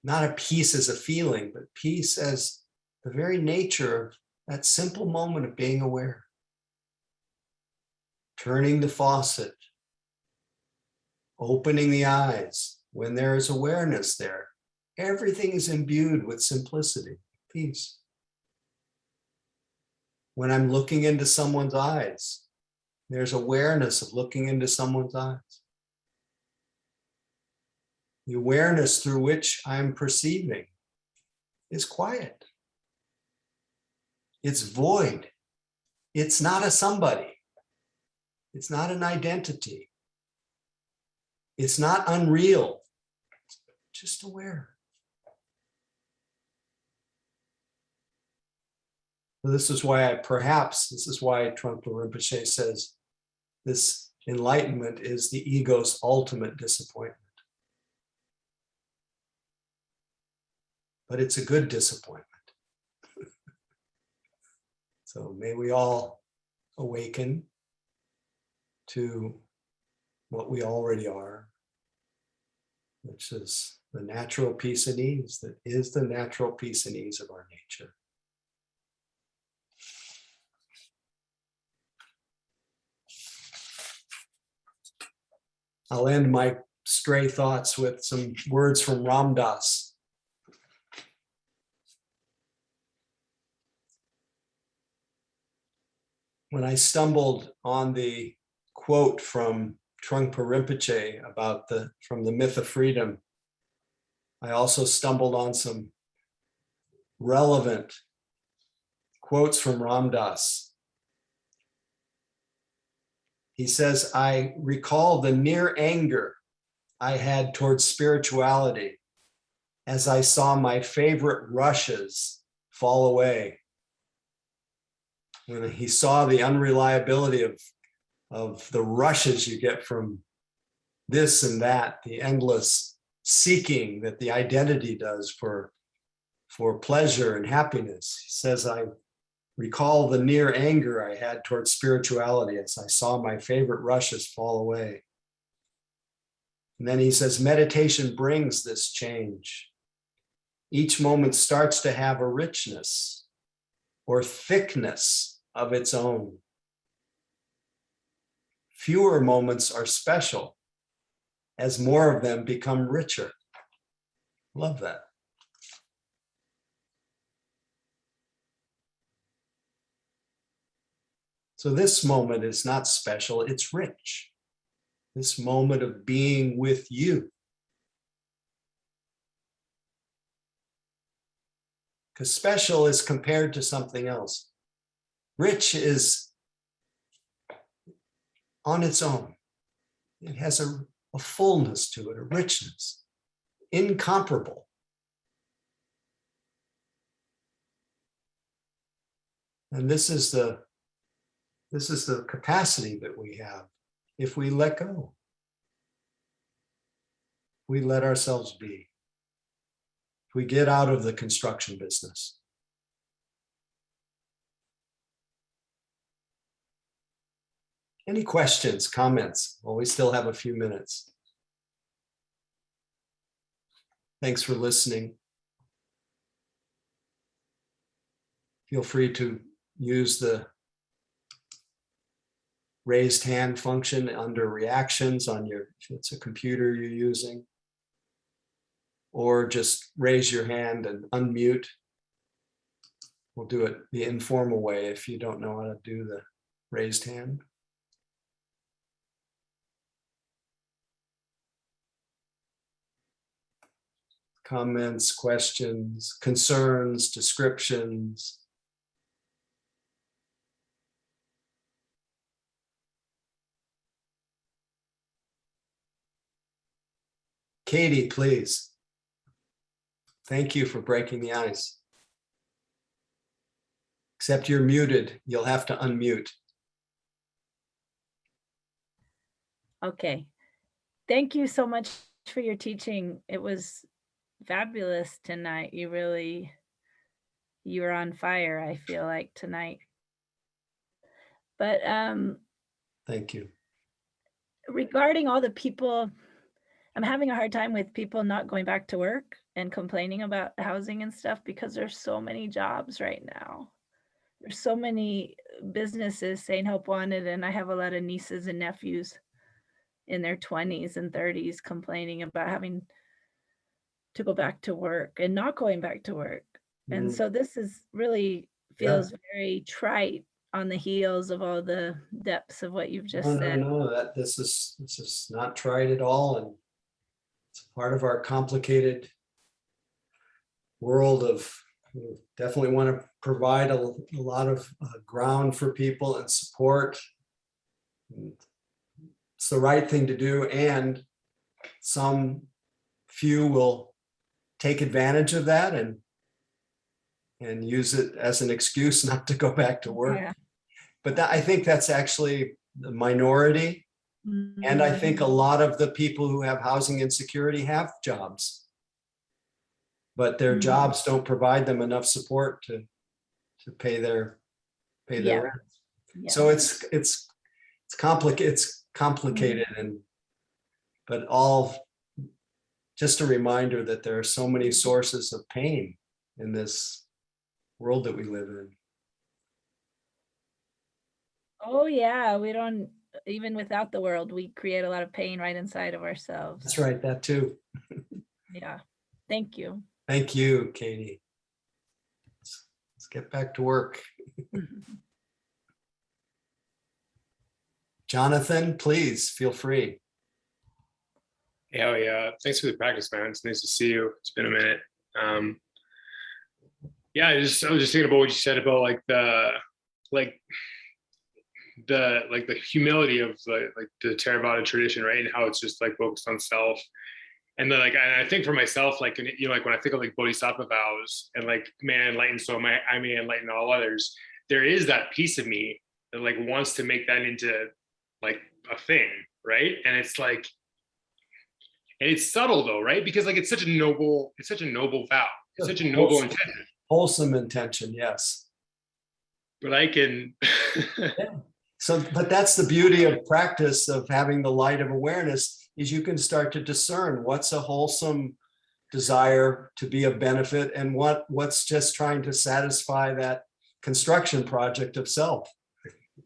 not a peace as a feeling, but peace as the very nature That simple moment of being aware. Turning the faucet. Opening the eyes. When there is awareness there, everything is imbued with simplicity, peace. When I'm looking into someone's eyes, there's awareness of looking into someone's eyes. The awareness through which I'm perceiving is quiet. It's void. It's not a somebody. It's not an identity. It's not unreal. Just aware. So this is why Trungpa Rinpoche says this enlightenment is the ego's ultimate disappointment. But it's a good disappointment. So may we all awaken to what we already are, which is the natural peace and ease, that is the natural peace and ease of our nature. I'll end my stray thoughts with some words from Ram Dass. When I stumbled on the quote from Trungpa Rinpoche about from the myth of freedom, I also stumbled on some relevant quotes from Ram Dass. He says, I recall the near anger I had towards spirituality as I saw my favorite rushes fall away. When he saw the unreliability of the rushes you get from this and that, the endless seeking that the identity does for pleasure and happiness. He says, I recall the near anger I had towards spirituality as I saw my favorite rushes fall away. And then he says, meditation brings this change. Each moment starts to have a richness or thickness of its own. Fewer moments are special as more of them become richer. Love that. So this moment is not special, it's rich. This moment of being with you. Because special is compared to something else. Rich is on its own. It has a fullness to it, a richness, incomparable. And this is the capacity that we have if we let go. We let ourselves be. If we get out of the construction business. Any questions, comments? Well, we still have a few minutes. Thanks for listening. Feel free to use the raised hand function under reactions on if it's a computer you're using, or just raise your hand and unmute. We'll do it the informal way if you don't know how to do the raised hand. Comments, questions, concerns, descriptions. Katie, please. Thank you for breaking the ice. Except you're muted. You'll have to unmute. Okay. Thank you so much for your teaching. It was fabulous tonight. You were on fire, I feel like, tonight. But thank you. Regarding all the people, I'm having a hard time with people not going back to work and complaining about housing and stuff because there's so many jobs right now. there's so many businesses saying help wanted, and I have a lot of nieces and nephews in their 20s and 30s complaining about having to go back to work and not going back to work. And Mm, so this is really yeah. feels very trite on the heels of all the depths of what you've just No, said. no, that this is not tried at all, and it's part of our complicated world of, we definitely want to provide a lot of ground for people and support. It's the right thing to do, and some few will take advantage of that and use it as an excuse not to go back to work. Yeah. But I think that's actually the minority. And I think a lot of the people who have housing insecurity have jobs, but their Mhm. jobs don't provide them enough support to pay their Yeah. rent. Yeah. So it's complicated, and but all just a reminder that there are so many sources of pain in this world that we live in. Oh yeah, we don't, even without the world, we create a lot of pain right inside of ourselves. That's right, that too. Yeah. Thank you. Thank you, Katie. Let's get back to work. Jonathan, please feel free. Hell yeah. Thanks for the practice, man. It's nice to see you. It's been a minute. Yeah, I was just thinking about what you said about the humility of the Theravada tradition, right? And how it's just like focused on self. And then and I think for myself, when I think of bodhisattva vows and may I enlighten so I may enlighten all others, there is that piece of me that wants to make that into a thing, right? And it's and it's subtle though, right? Because it's such a noble vow. It's such a noble intention. Wholesome intention, yes. But I can Yeah. So, but that's the beauty of practice of having the light of awareness, is you can start to discern what's a wholesome desire to be of benefit and what's just trying to satisfy that construction project of self.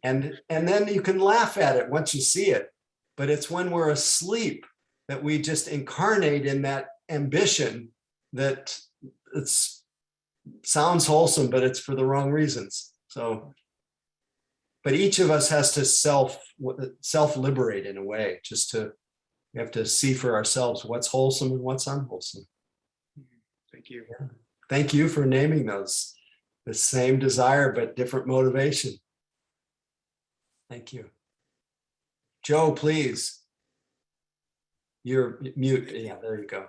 And then you can laugh at it once you see it. But it's when we're asleep that we just incarnate in that ambition that sounds wholesome, but it's for the wrong reasons. So, but each of us has to self-liberate in a way, we have to see for ourselves what's wholesome and what's unwholesome. Thank you. Yeah. Thank you for naming those. The same desire, but different motivation. Thank you. Joe, please. You're mute. Yeah, there you go.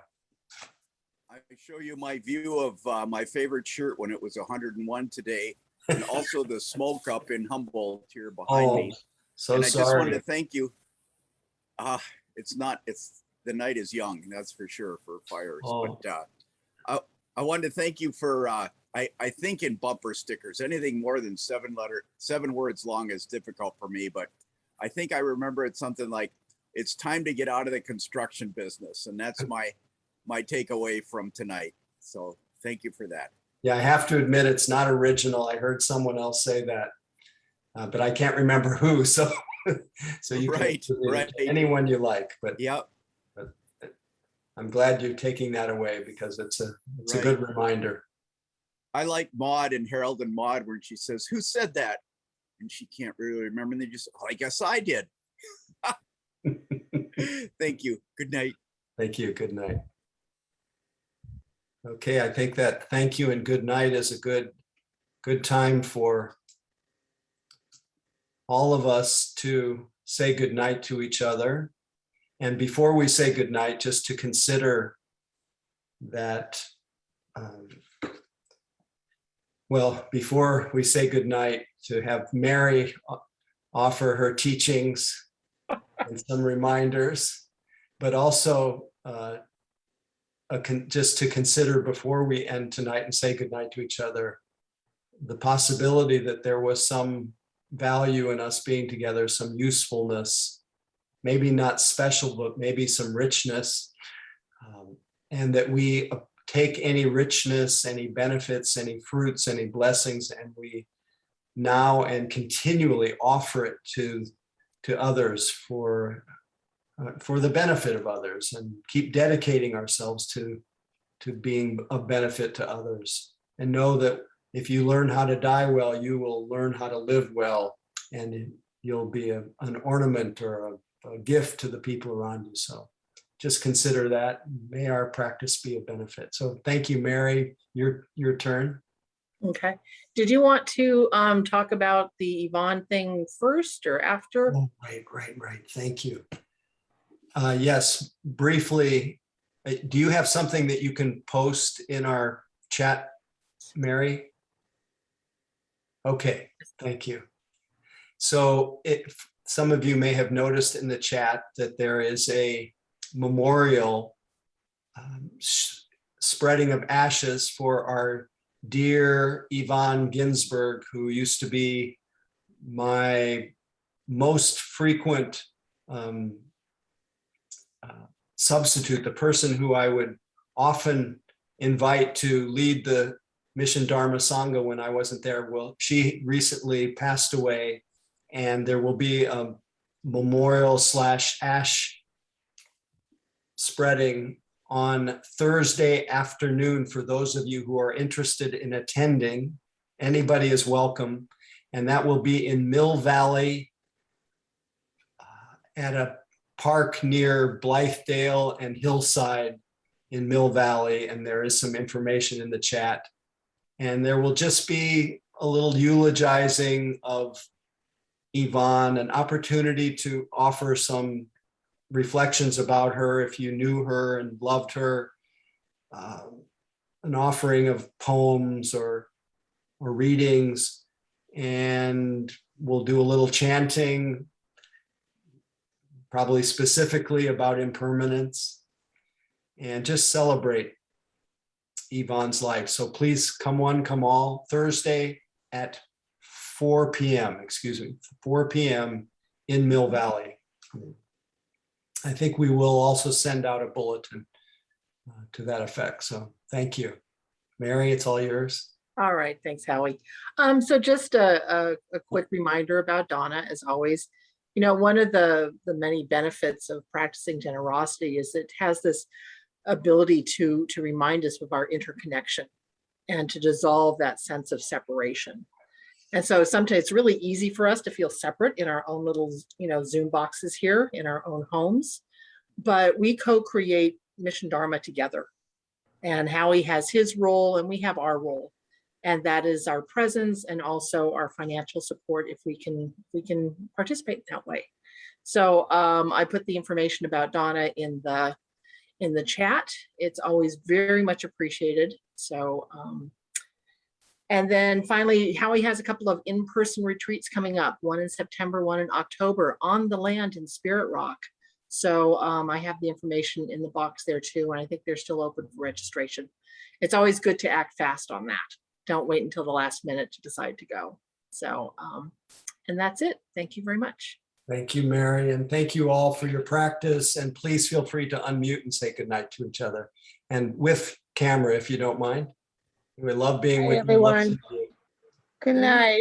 I show you my view of my favorite shirt when it was 101 today, and also the smoke up in Humboldt here behind me. So and I sorry. just wanted to thank you. The night is young, that's for sure, for fires. But I wanted to thank you for I think in bumper stickers, anything more than 7 words long is difficult for me, but I think I remember it's something like, it's time to get out of the construction business. And that's my takeaway from tonight. So thank you for that. Yeah, I have to admit it's not original. I heard someone else say that, but I can't remember who. So you can right. anyone you like. But yeah, but I'm glad you're taking that away, because it's a good reminder. I like Maud and Harold and Maud when she says, "Who said that?" And she can't really remember. And they just, I guess I did. Thank you. Good night. Thank you. Good night. Okay, I think that thank you and good night is a good time for all of us to say good night to each other. And before we say good night, just to consider that, before we say good night, to have Mary offer her teachings and some reminders, but also just to consider before we end tonight and say goodnight to each other, the possibility that there was some value in us being together, some usefulness, maybe not special, but maybe some richness, and that we take any richness, any benefits, any fruits, any blessings, and we now and continually offer it to others for the benefit of others, and keep dedicating ourselves to being of benefit to others. And know that if you learn how to die well, you will learn how to live well, and you'll be an ornament or a gift to the people around you. So just consider that. May our practice be a benefit. So thank you, Mary. Your turn. Okay. Did you want to talk about the Yvonne thing first or after? Oh, right. Thank you. Yes, briefly, do you have something that you can post in our chat, Mary? Okay, thank you. So some of you may have noticed in the chat that there is a memorial spreading of ashes for our dear Yvonne Ginsburg, who used to be my most frequent substitute, the person who I would often invite to lead the Mission Dharma Sangha when I wasn't there. Well, she recently passed away, and there will be a memorial / ash spreading on Thursday afternoon for those of you who are interested in attending. Anybody is welcome. And that will be in Mill Valley at a park near Blythedale and Hillside in Mill Valley. And there is some information in the chat. And there will just be a little eulogizing of Yvonne, an opportunity to offer some reflections about her if you knew her and loved her, an offering of poems or readings, and we'll do a little chanting, probably specifically about impermanence, and just celebrate Yvonne's life. So please come one, come all, Thursday at 4 p.m., 4 p.m. in Mill Valley. I think we will also send out a bulletin to that effect. So thank you. Mary, it's all yours. All right, thanks, Howie. So just a quick reminder about Donna, as always. You know, one of the many benefits of practicing generosity is it has this ability to remind us of our interconnection and to dissolve that sense of separation. And so sometimes it's really easy for us to feel separate in our own little, Zoom boxes here in our own homes, but we co-create Mission Dharma together. And Howie has his role and we have our role. And that is our presence and also our financial support if we can participate that way. So I put the information about Donna in the chat. It's always very much appreciated. So and then finally, Howie has a couple of in-person retreats coming up, one in September, one in October, on the land in Spirit Rock. So I have the information in the box there too, and I think they're still open for registration. It's always good to act fast on that. Don't wait until the last minute to decide to go. So, and that's it. Thank you very much. Thank you, Mary, and thank you all for your practice. And please feel free to unmute and say goodnight to each other. And with camera, if you don't mind. We love being with you. Everyone. Good night.